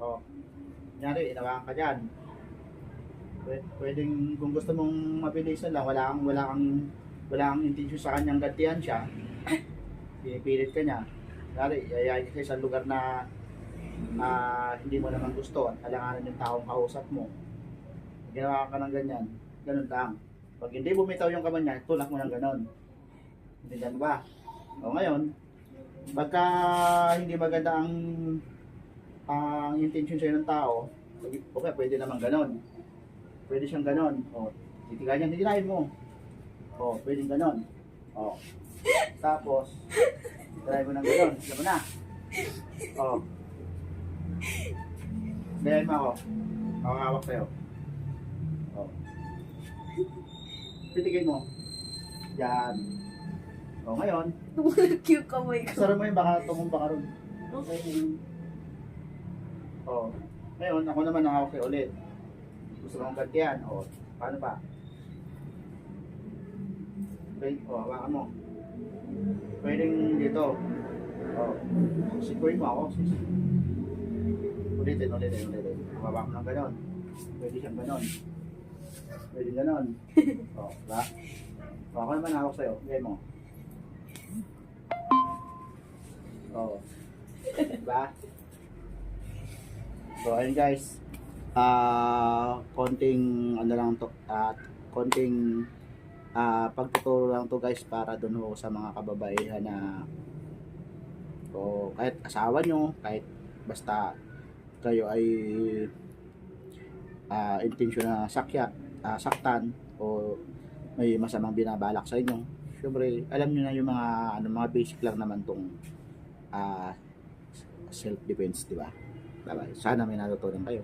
O, kunyari, inawakan ka dyan. Pwedeng, kung gusto mong mabilisan lang, wala kang intention sa kanyang gantihan siya, pinipilit ka niya. Kunyari, yayain ka sa lugar na hindi mo naman gusto at alanganan yung taong kausap mo. Ginawa ka ng ganyan, ganun lang. Pag hindi bumitaw yung kamay niya, tulak mo ng ganun. Hindi ganun ba? O ngayon, pagka hindi maganda ang intention sa'yo ng tao, okay, pwede naman ganun. Pwede siyang ganun. O, titigayan, titigayan mo. O, pwede ganun. O, tapos, try mo ng ganun. Alam mo na. O, dayan mo ako. Ako hawak sa'yo. O, titigin mo. Yan. O, ngayon, Tumulag yung kamay ko. sarap mo yung baka tumumba ka ron. Okay. O, ngayon, ako naman ang hawak sa'yo ulit. Gusto mong gantihan. O, paano pa? Okay, o, hawakan mo. Pwedeng dito. O, sikuin mo ako. Ulitin. Hawakan mo ng ganon. Pwede siyang ganon. Pwede ganon. O, diba? O, ako naman hawak sa'yo. Gawin mo. O, diba? So, ayun guys. Konting ano lang to, konting pagtuturo lang to guys para dun ho sa mga kababaihan na o kahit asawa nyo, kahit basta kayo ay intensyon na saktan o may masamang binabalak sa inyo. Syempre, alam nyo na yung mga basic lang naman tong self defense, di ba? Bye-bye. Sana may natutunan kayo.